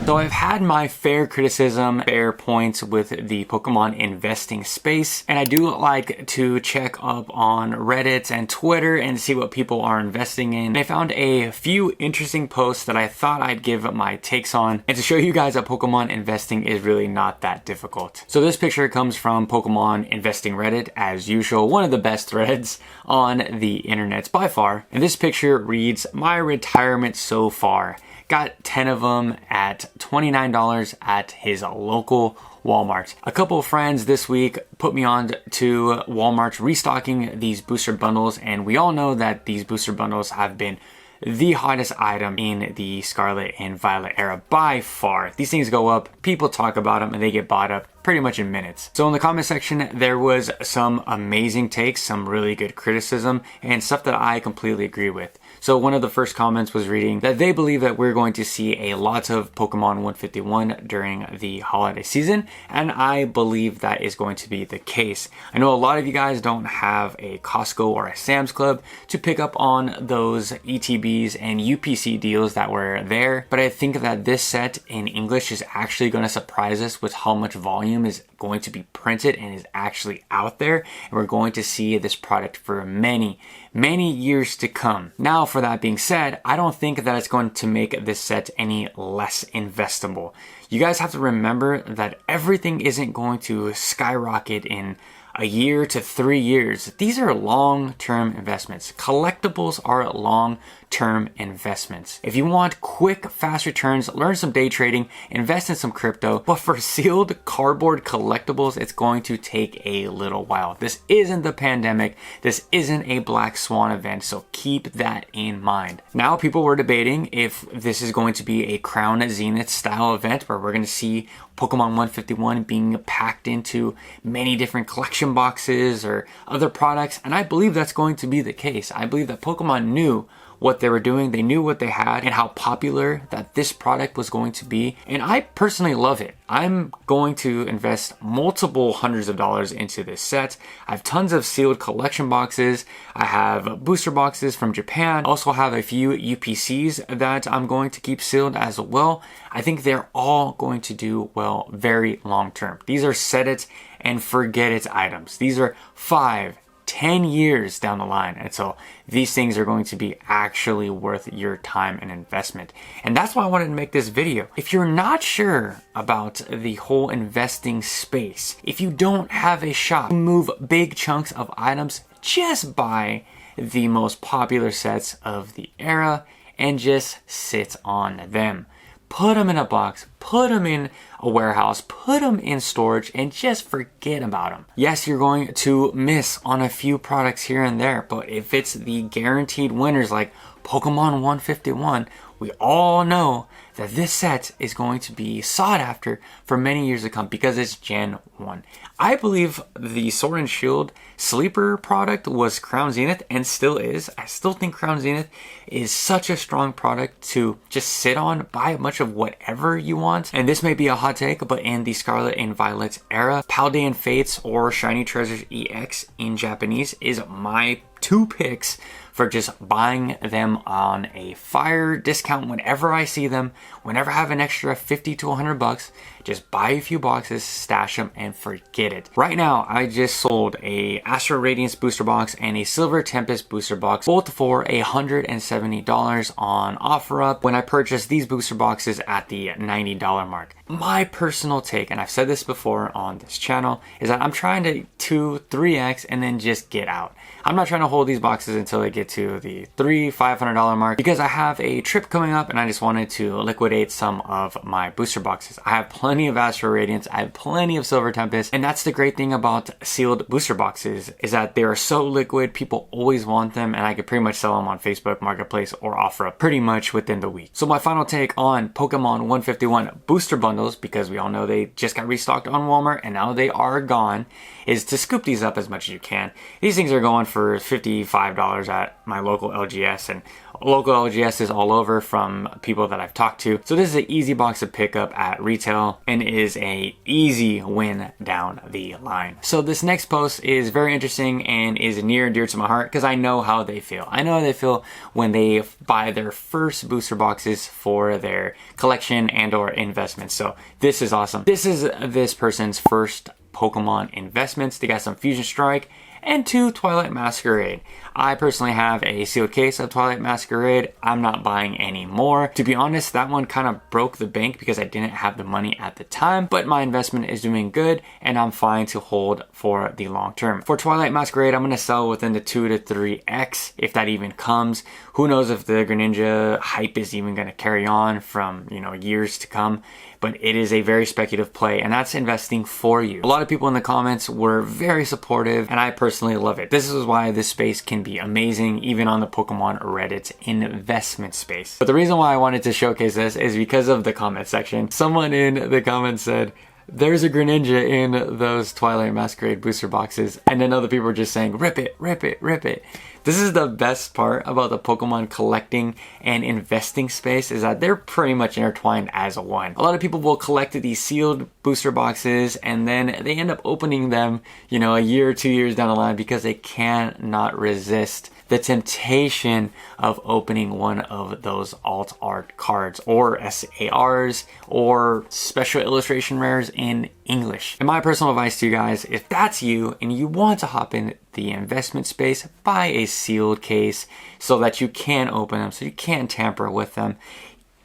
So I've had my fair criticism, fair points with the Pokemon investing space, and I do like to check up on Reddit and Twitter and see what people are investing in. I found a few interesting posts that I thought I'd give my takes on, and to show you guys that Pokemon investing is really not that difficult. So this picture comes from Pokemon Investing Reddit, as usual, one of the best threads on the internet by far. And this picture reads, "My retirement so far. Got 10 of them at $29 at his local Walmart." A couple of friends this week put me on to Walmart restocking these booster bundles, and we all know that these booster bundles have been the hottest item in the Scarlet and Violet era by far. These things go up, people talk about them, and they get bought up pretty much in minutes. So in the comment section, there was some amazing takes, some really good criticism, and stuff that I completely agree with. So one of the first comments was reading that they believe that we're going to see a lot of Pokemon 151 during the holiday season, and I believe that is going to be the case. I know a lot of you guys don't have a Costco or a Sam's Club to pick up on those ETBs and UPC deals that were there, but I think that this set in English is actually going to surprise us with how much volume is going to be printed and is actually out there, and we're going to see this product for many years to come. Now, for that being said, I don't think that it's going to make this set any less investable. You guys have to remember that everything isn't going to skyrocket in a year to 3 years. These are long-term investments. Collectibles are long-term investments. If you want quick, fast returns, learn some day trading, invest in some crypto. But for sealed cardboard collectibles, it's going to take a little while. This isn't the pandemic. This isn't a Black Swan event, so keep that in mind. Now, people were debating if this is going to be a Crown Zenith style event where we're going to see Pokemon 151 being packed into many different collection boxes or other products, and I believe that's going to be the case. I believe that Pokemon knew what they were doing, they knew what they had, and how popular that this product was going to be, and I personally love it. I'm going to invest multiple hundreds of dollars into this set. I have tons of sealed collection boxes. I have booster boxes from Japan. I also have a few UPCs that I'm going to keep sealed as well. I think they're all going to do well very long term. These are set it and forget it items. These are 5, 10 years down the line. And so these things are going to be actually worth your time and investment. And that's why I wanted to make this video. If you're not sure about the whole investing space, if you don't have a shop to move big chunks of items, just buy the most popular sets of the era and just sit on them. Put them in a box, put them in a warehouse, put them in storage, and just forget about them. Yes, you're going to miss on a few products here and there, but if it's the guaranteed winners like Pokemon 151, we all know that this set is going to be sought after for many years to come because it's Gen 1. I believe the Sword and Shield sleeper product was Crown Zenith and still is. I still think Crown Zenith is such a strong product to just sit on, buy a bunch of whatever you want. And this may be a hot take, but in the Scarlet and Violet era, Paldean Fates or Shiny Treasures EX in Japanese is my 2 picks for just buying them on a fire discount whenever I see them. Whenever I have an extra 50 to 100 bucks, just buy a few boxes, stash them, and forget it. Right now, I just sold a Astro Radiance booster box and a Silver Tempest booster box, both for $170 on OfferUp when I purchased these booster boxes at the $90 mark. My personal take, and I've said this before on this channel, is that I'm trying to 2-3x and then just get out. I'm not trying to hold these boxes until they get to the $500 mark because I have a trip coming up and I just wanted to liquidate some of my booster boxes. I have plenty of Astro Radiance, I have plenty of Silver Tempest, and that's the great thing about sealed booster boxes is that they are so liquid, people always want them, and I could pretty much sell them on Facebook Marketplace or OfferUp pretty much within the week. So my final take on Pokemon 151 booster bundles, because we all know they just got restocked on Walmart and now they are gone, is to scoop these up as much as you can. These things are going for $55 at my local LGS, and local LGSs all over from people that I've talked to. So this is an easy box to pick up at retail and is a easy win down the line. So this next post is very interesting and is near and dear to my heart because I know how they feel. I know how they feel when they buy their first booster boxes for their collection and or investments. So this is awesome. This is this person's first Pokemon investments. They got some Fusion Strike and 2 Twilight Masquerade. I personally have a sealed case of Twilight Masquerade. I'm not buying any more. To be honest, that one kind of broke the bank because I didn't have the money at the time, but my investment is doing good and I'm fine to hold for the long term. For Twilight Masquerade, I'm going to sell within the 2 to 3x if that even comes. Who knows if the Greninja hype is even going to carry on from, years to come. But it is a very speculative play, and that's investing for you. A lot of people in the comments were very supportive, and I personally love it. This is why this space can be amazing, even on the Pokemon Reddit investment space. But the reason why I wanted to showcase this is because of the comment section. Someone in the comments said, "There's a Greninja in those Twilight Masquerade booster boxes," and then other people were just saying, "Rip it, rip it, rip it." This is the best part about the Pokemon collecting and investing space, is that they're pretty much intertwined as one. A lot of people will collect these sealed booster boxes and then they end up opening them, a year or 2 years down the line because they cannot resist the temptation of opening one of those alt art cards or SARs or special illustration rares in English. And my personal advice to you guys, if that's you and you want to hop in the investment space, buy a sealed case so that you can open them, so you can tamper with them.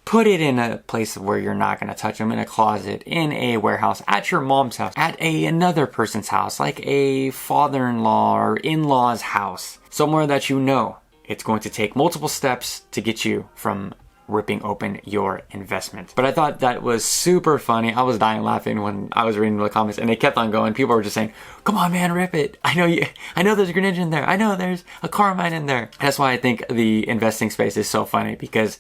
Put it in a place where you're not going to touch them, in a closet, in a warehouse, at your mom's house, at another person's house, like a father-in-law or in-law's house. Somewhere that it's going to take multiple steps to get you from ripping open your investment. But I thought that was super funny. I was dying laughing when I was reading the comments and they kept on going. People were just saying, "Come on, man, rip it. I know there's a Greninja in there. I know there's a Carmine in there." That's why I think the investing space is so funny, because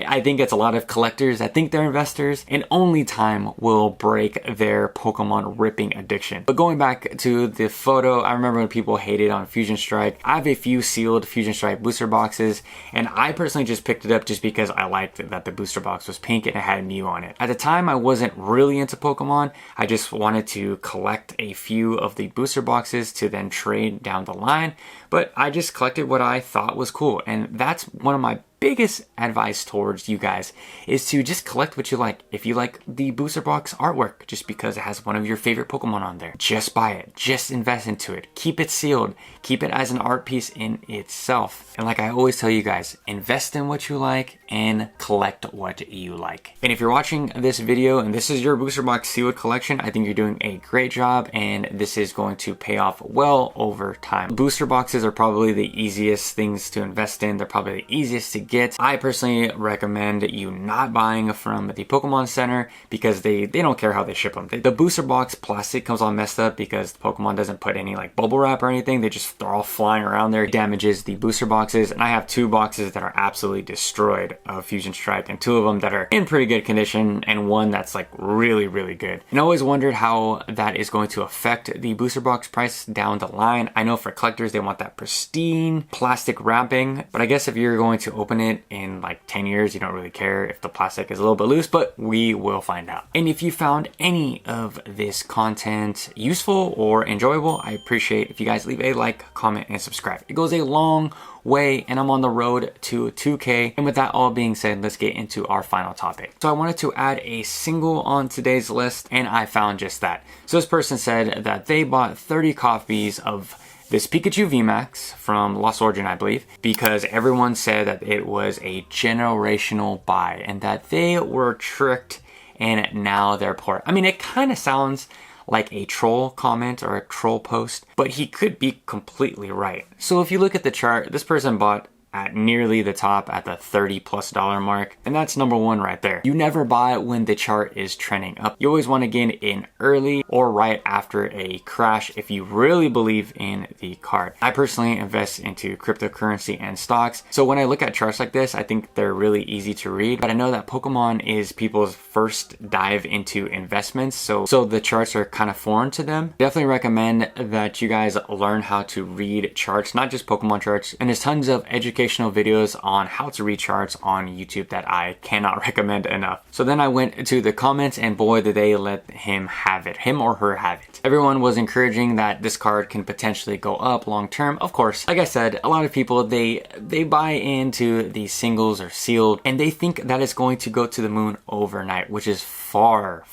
I think it's a lot of collectors that think they're investors, and only time will break their Pokemon ripping addiction. But going back to the photo, I remember when people hated on Fusion Strike. I have a few sealed Fusion Strike booster boxes, and I personally just picked it up just because I liked that the booster box was pink and it had Mew on it. At the time, I wasn't really into Pokemon. I just wanted to collect a few of the booster boxes to then trade down the line, but I just collected what I thought was cool, and that's one of my biggest advice towards you guys, is to just collect what you like. If you like the booster box artwork just because it has one of your favorite Pokemon on there, just buy it, just invest into it, keep it sealed, keep it as an art piece in itself. And like I always tell you guys, invest in what you like and collect what you like. And if you're watching this video and this is your booster box sealed collection, I think you're doing a great job and this is going to pay off well over time. Booster boxes are probably the easiest things to invest in. They're probably the easiest to get. I personally recommend you not buying from the Pokemon Center because they don't care how they ship them. The booster box plastic comes all messed up because Pokemon doesn't put any like bubble wrap or anything. They're all flying around there. It damages the booster boxes, and I have 2 boxes that are absolutely destroyed of Fusion Strike, and 2 of them that are in pretty good condition, and 1 that's like really, really good. And I always wondered how that is going to affect the booster box price down the line. I know for collectors, they want that pristine plastic wrapping, but I guess if you're going to open it in like 10 years, you don't really care if the plastic is a little bit loose, but we will find out. And if you found any of this content useful or enjoyable, I appreciate if you guys leave a like, comment, and subscribe. It goes a long way, and I'm on the road to 2K. And with that all being said, let's get into our final topic. So I wanted to add a single on today's list, and I found just that. So this person said that they bought 30 copies of this Pikachu VMAX from Lost Origin, I believe, because everyone said that it was a generational buy and that they were tricked and now they're poor. I mean, it kind of sounds like a troll comment or a troll post, but he could be completely right. So if you look at the chart, this person bought at nearly the top at the $30+ mark, and that's number 1 right there. You never buy when the chart is trending up. You always want to get in early or right after a crash if you really believe in the card. I personally invest into cryptocurrency and stocks, so when I look at charts like this, I think they're really easy to read, but I know that Pokemon is people's first dive into investments, so the charts are kind of foreign to them. Definitely recommend that you guys learn how to read charts, not just Pokemon charts, and there's tons of education educational videos on how to read charts on YouTube that I cannot recommend enough. So then I went to the comments, and boy, did they let him have it, him or her have it. Everyone was encouraging that this card can potentially go up long term. Of course, like I said, a lot of people, they buy into these singles or sealed, and they think that it's going to go to the moon overnight, which is far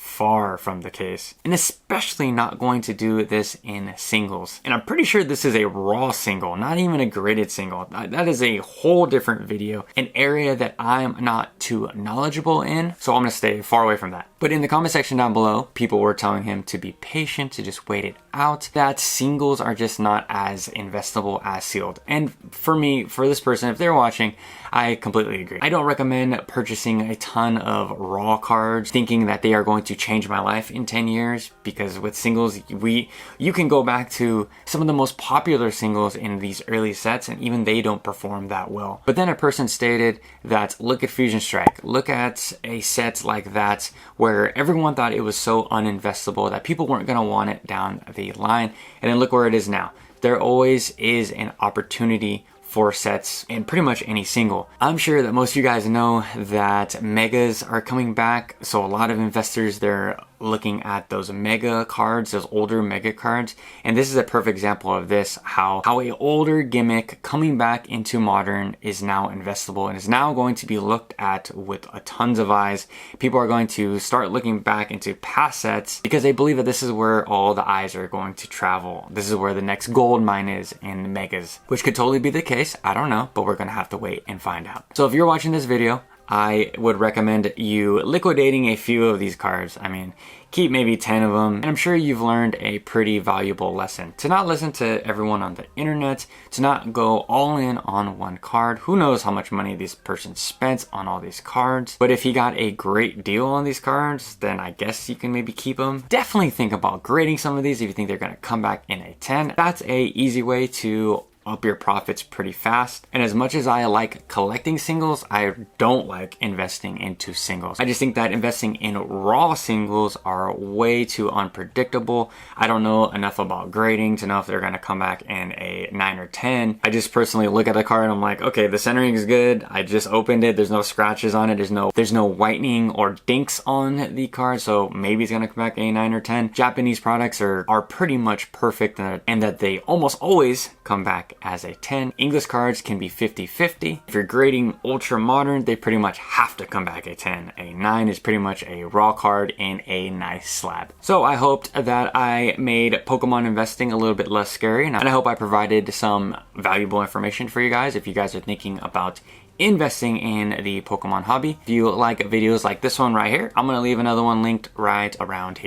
from the case, and especially not going to do this in singles. And I'm pretty sure this is a raw single, not even a graded single. That is a whole different video, an area that I'm not too knowledgeable in, so I'm gonna stay far away from that. But in the comment section down below, people were telling him to be patient, to just wait it out, that singles are just not as investable as sealed. And for me, for this person, if they're watching, I completely agree. I don't recommend purchasing a ton of raw cards thinking that they are going to change my life in 10 years, because with singles, you can go back to some of the most popular singles in these early sets, and even they don't perform that well. But then a person stated that look at Fusion Strike, look at a set like that where everyone thought it was so uninvestable that people weren't going to want it down the line, and then look where it is now. There always is an opportunity for sets in pretty much any single. I'm sure that most of you guys know that megas are coming back, so a lot of investors, they're looking at those mega cards, those older mega cards, and this is a perfect example of this, how a older gimmick coming back into modern is now investable and is now going to be looked at with a tons of eyes. People are going to start looking back into past sets because they believe that this is where all the eyes are going to travel. This is where the next gold mine is in the megas, which could totally be the case. I don't know, but we're gonna have to wait and find out. So if you're watching this video, I would recommend you liquidating a few of these cards. I mean, keep maybe 10 of them, and I'm sure you've learned a pretty valuable lesson. To not listen to everyone on the internet, to not go all in on one card. Who knows how much money this person spent on all these cards, but if he got a great deal on these cards, then I guess you can maybe keep them. Definitely think about grading some of these if you think they're gonna come back in a 10. That's a easy way to up your profits pretty fast. And as much as I like collecting singles, I don't like investing into singles. I just think that investing in raw singles are way too unpredictable. I don't know enough about grading to know if they're gonna come back in a 9 or 10. I just personally look at the card and I'm like, okay, the centering is good. I just opened it. There's no scratches on it. There's no whitening or dinks on the card. So maybe it's gonna come back a 9 or 10. Japanese products are pretty much perfect, and that they almost always come back as a 10. English cards can be 50-50. If you're grading ultra modern, they pretty much have to come back a 10. A 9 is pretty much a raw card in a nice slab. So I hoped that I made Pokemon investing a little bit less scary, and I hope I provided some valuable information for you guys if you guys are thinking about investing in the Pokemon hobby. If you like videos like this one right here, I'm gonna leave another one linked right around here.